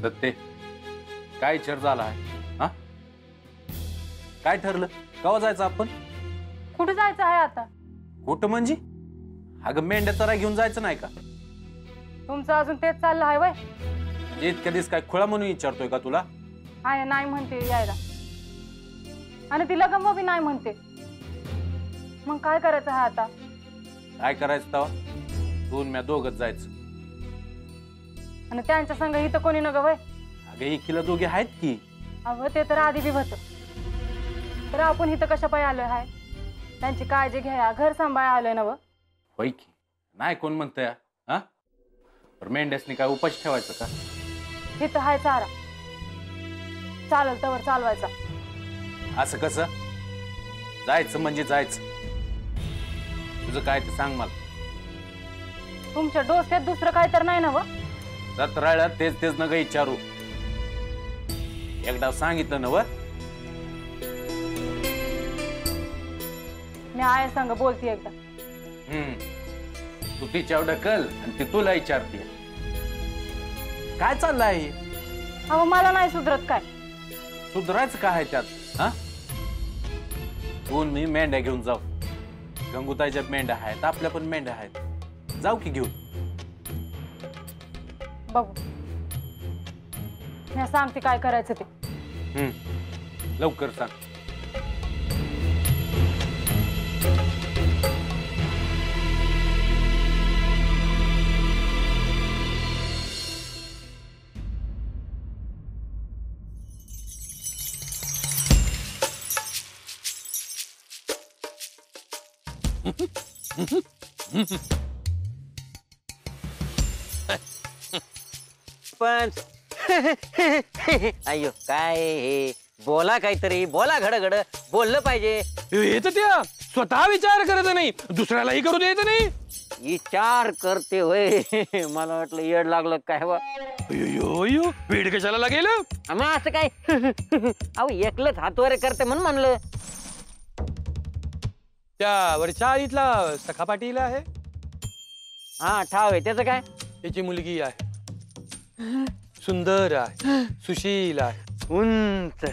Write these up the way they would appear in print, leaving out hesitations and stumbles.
सत्ते काय विचार झाला आहे? हा काय ठरलं? केव्हा जायचं आपण? कुठे जायचं आहे आता? कुठं म्हणजे? अगं मेंढ्या चरा घेऊन जायचं नाही का? तुमचं अजून तेच चाललं आहे वय? इतक्या दिवस काय खुळा म्हणून विचारतोय का तुला? आहे नाही म्हणते यायला आणि तिला गंम बी नाही म्हणते. मग काय करायचं आहे आता? काय करायचं तेव्हा? तू म्या दोघच जायचं. आणि त्यांच्या संग इथं कोणी न गं वय? अगं एकीला दोघे आहेत की. अगं ते तर आधी बी होतं. तर आपण इथं कशा पाय आलोय हाय? त्यांची काळजी घ्या, घर सांभाळ आलोय ना व. होय की नाही कोण म्हणतंय हा? मेंढ्यासनी काय उपाशी ठेवायचं का? इथं हाय चारा, चालल तवर चालवायचा. असं कसं? जायचं म्हणजे जायचं. तुझं काय ते सांग मला. तुमच्या डोक्यात दुसरं काय तर नाही ना व? सतराळ्यात तेच तेच नग विचारू. एकदा सांगितलं ना व? मी आहे संग बोलती एकदा. तू तिच्यावर ढकल आणि ती तुला विचारते. काय चाललंय? अहो मला नाही सुधरत काय. सुधरायचं काय आहे त्यात? हा तू मी मेंढ्या घेऊन जाऊ. गंगूताईच्या मेंढ्या आहेत, आपल्या पण मेंढ्या आहेत. जाऊ की घेऊन. बघू मी सांगते काय करायचं ते. लवकर सांग. पण अयो काय हे बोला काहीतरी बोला. घड बोललं पाहिजे. येत त्या स्वतः विचार करत नाही, दुसऱ्यालाही करू देत नाही. विचार करते होय. मला वाटलं येड लागलं काय बा. अयो वेड कशाला लागेल? मग असं काय? अहो एकलंच हातवारे करते म्हणून म्हणलं. त्या वरच्या आळीतला सखा पाटील आहे. हा ठाव आहे. त्याचं काय? त्याची मुलगी आहे, सुंदर आहे, सुशील आहे, उंच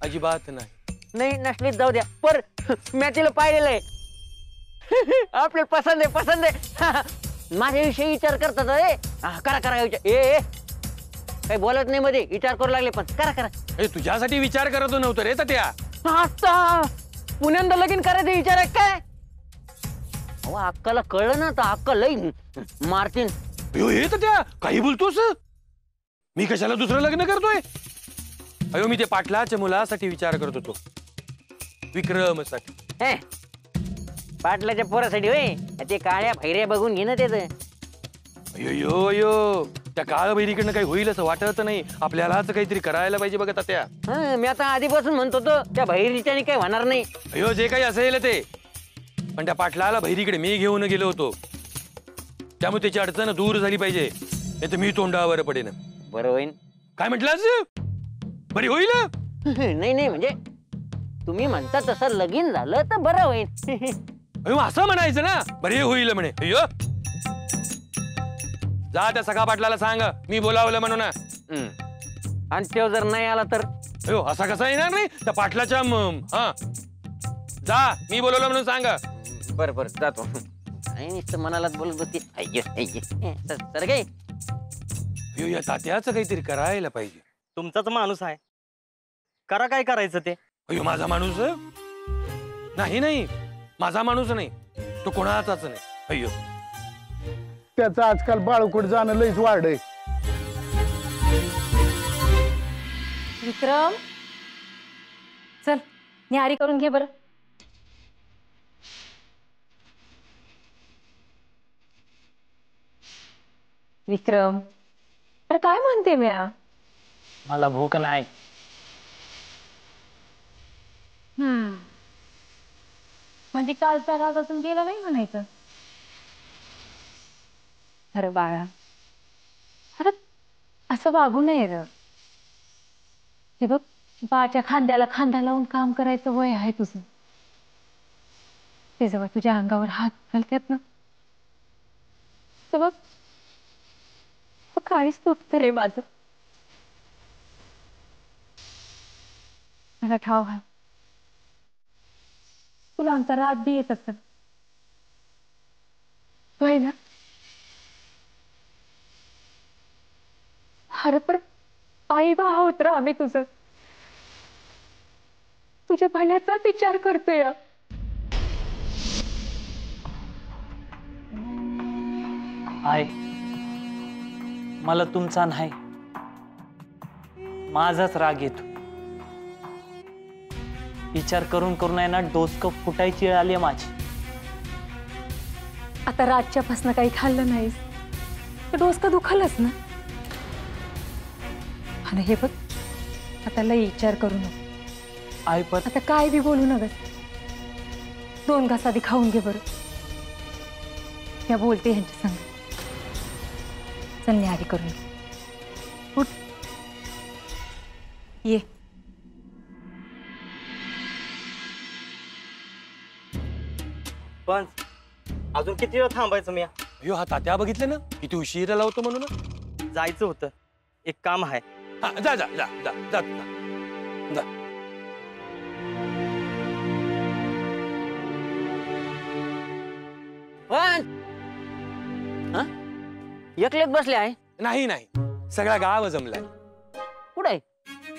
अजिबात नाही. नाही नसली जाऊ द्या, पर मी तिला पाहिलेलं आहे. आपल्याला पसंत आहे, पसंत आहे. माझ्याविषयी विचार करतात. करा करा विचार. ए काही बोलत नाही मध्ये, विचार करू लागले. पण करा करा. तुझ्यासाठी विचार करत नव्हतं रे त्या. आता पुण्यांदा लगीन करायचं विचार आहे काय? अहो अक्काला कळलं ना तर अक्का लई मारतीन. येत त्या काही बोलतोस? मी कशाला दुसरं लग्न करतोय? अयो मी ते पाटलाच्या मुलासाठी विचार करत होतो, विक्रमसाठी. पाटलाच्या पोरासाठी होय? ते काळ्या भैऱ्या बघून घेणं त्याचं. अयो अयो त्या काळ बहिरीकडनं काही होईल असं वाटत नाही. आपल्यालाच काहीतरी करायला पाहिजे बघत त्या. मी आता आधीपासून म्हणतो तो त्या भैरीच्याने काही होणार नाही. अयो जे काही असेल ते, पण त्या पाटलाला भैरीकडे मी घेऊन गेलो होतो, त्यामुळे त्याची अडचण दूर झाली पाहिजे. नाही तर मी तोंडावर पडेन. बरं होईल. काय म्हटलास? बरी होईल? नाही नाही म्हणजे तुम्ही म्हणता तसं लगीन झालं तर बरं होईल. अयो असं म्हणायचं ना, बरे होईल म्हणे. अयो जा त्या सखा पाटलाला सांग मी बोलावलं म्हणून. आणि तो जर नाही आला तर? अयो असा कसा येणार नाही? त्या पाटलाच्या हा जा मी बोलवलं म्हणून सांग. बरं बरं जातो. नाही नुसतं मनालाच बोलत होती. तर काय या तात्याचं काहीतरी करायला पाहिजे. तुमचाच माणूस आहे, करा काय करायचं ते. अयो माझा माणूस नाही. नाही माझा माणूस नाही, तो कोणाचाच नाही. अय्यो त्याचं आजकाल बाळूकुट जाणं लईच वाढलंय. विक्रम चल न्यारी करून घे बरं. विक्रम अरे काय म्हणते मी? मला भूक नाही. म्हणजे कालच्या रागातून गेला नाही म्हणायचं. अरे बाळा, अरे असं वागू नये र. हे बघ बाच्या खांद्याला खांदा लावून काम करायचं वय आहे तुझं. ते जेव्हा तुझ्या अंगावर हात घालतात ना, तर बघ काळीच तुटत रे माझं. मला ठाव आहे तुला आमचा राग बी येत असत होय ना. अरे पण आई बा होत राह आम्ही तुझ्या भल्याचाच विचार करतोय. आहे मला तुमचा नाही माझाच राग येतो. विचार करून करून आहे ना डोसकं फुटायची वेळ आली माझी. आता रातच्यापासनं काही खाल्लं नाहीस तर डोसकं दुखालच ना. आणि हे बघ आता लई विचार करू नको. आई पण आता काय बी बोलू नकस. 2 घास आधी खाऊन घे बरं. त्या बोलते ह्यांच्या संग. चल न्याहारी करून घे. उठ ये. पण अजून किती वेळ थांबायचं मी? अयो हा तात्या बघितलं ना किती उशीर लावतो म्हणून ना. जायचं होतं एक काम आहे. हा, जा जा जा जा जा जा. पण एकलेच बसले आहे नाही नाही सगळा गाव जमलाय. कुठे?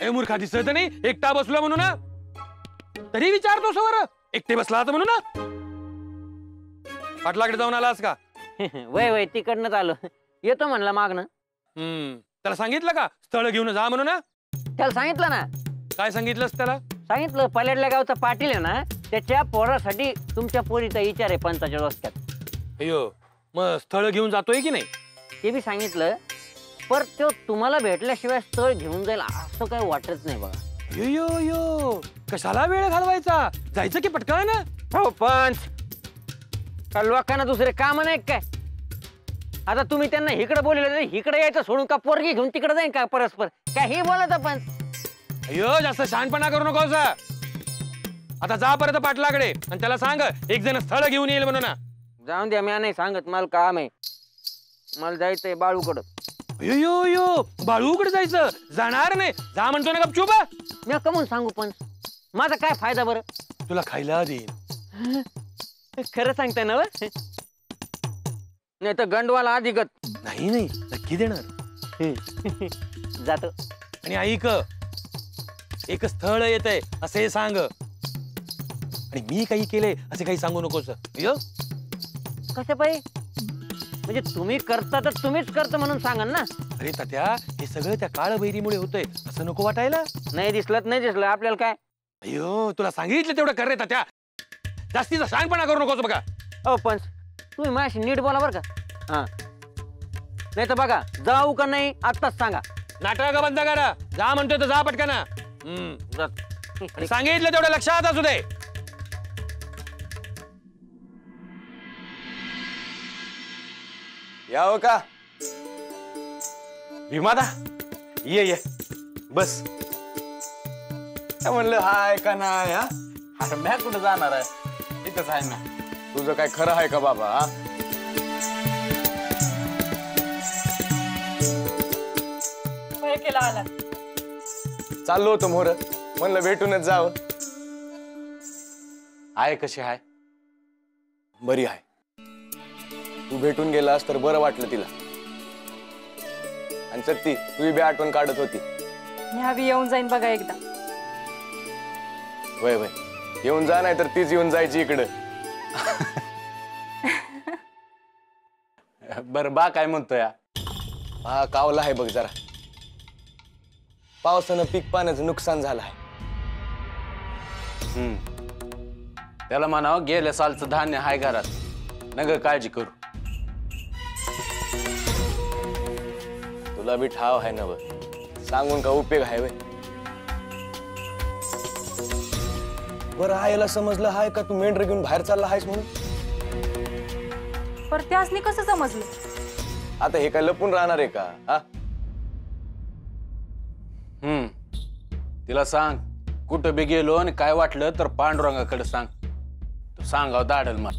ए मूर्खा दिसत नाही एकटा बसलो म्हणून ना. तरी विचारतो सवर एकटे बसला होता म्हणून ना. पाटलाकडे जाऊन आलास का? वय वय तिकडनंच आलो. येतो म्हणला मागणं. त्याला सांगितलं का स्थळ घेऊन जा म्हणून ना? त्याला सांगितलं ना. काय सांगितलंस त्याला? सांगितलं पल्याडल्या गावचा पाटील आहे ना त्याच्या पोरासाठी तुमच्या पोरीचा विचार आहे पंचाच्या डोसक्यात. अयो मग स्थळ घेऊन जातोय की नाही? ते बी सांगितलं पर तो तुम्हाला भेटल्याशिवाय स्थळ घेऊन जाईल असं काही वाटत नाही बघा. यो यो यो कशाला वेळ घालवायचा जायचं की पटकन ना. हो पंच का लोकांना दुसरे काम नाही काय? आता तुम्ही त्यांना इकडे बोलले इकडे यायचं सोडून का पोरगी घेऊन तिकडे जाईन का परस्पर काय हे बोलायचं पंच? अयो जास्त शहाणपणा करू नकोस. आता जा परत पाटलाकडे आणि त्याला सांग एक जण स्थळ घेऊन येईल म्हणून ना. जाऊन द्या मी नाही सांगत मला काम आहे. मला जायचंय बाळूकडं. यो यो बाळूकडे जायचं जाणार नाही जा म्हणतो ना गपचूप. मी कमून सांगू पण माझा काय फायदा बरं? तुला खायला देईन. खरं सांगताय ना? नाही तर गंडवाला अधिगत. नाही नाही नक्की देणार. जातो. आणि ऐक एक स्थळ येतंय असे सांग आणि मी काही केले असे काही सांगू नकोस. कसं पाहिजे म्हणजे तुम्ही करता तर तुम्हीच करता म्हणून सांगा ना. अरे तात्या हे सगळं त्या काळभैरीमुळे होतंय असं नको वाटायला. नाही दिसलं आपल्याला काय. अयो तुला सांगितलं तेवढं कर रे तात्या. जास्तीचा शहाणपणा करू नकोस बघा. हो पंच तुम्ही माझ्याशी नीट बोला बरं का. हा नाही तर बघा जाऊ का नाही आत्ताच सांगा. नाटक बंद करा जा म्हणतोय तर जा पटकन. सांगितलं तेवढं लक्षात असू दे. यावं का भीमादा? ये बस. काय म्हणलं हाय का नाही? हा अरे मी कुठं जाणार आहे इथंच आहे ना. तुझं काय खरं आहे का बाबा? हा केला आला चाललो होतो मोर म्हणलं भेटूनच जावं. आहे कशी आहे? बरी आहे. तू भेटून गेलास तर बरं वाटलं तिला. आणि सत्ती तुझी बी आठवण काढत होती. मी हवी येऊन जाईन बघा एकदा. वय वय येऊन जा नाही तर तीच येऊन जायची इकडं. बरं बा काय म्हणतोय? हा कावला आहे बघ जरा. पावसानं पीक पाण्याचं नुकसान झालं आहे. त्याला म्हणावं गेल्या सालचं धान्य हाय घरात नग काळजी करू. तुला बी ठाव आहे ना व सांगून का उपयोग आहे वे. बरं आयला समजलं हाय का तू मेंढर घेऊन बाहेर चालला आहेस म्हणून? पर त्यासनी कसं समजलं? आता हे काय लपून राहणार आहे का? हा तिला सांग कुठं बी गेलो आणि काय वाटलं तर पांडुरंगाकडे सांग. तू सांगाव दाढल मग.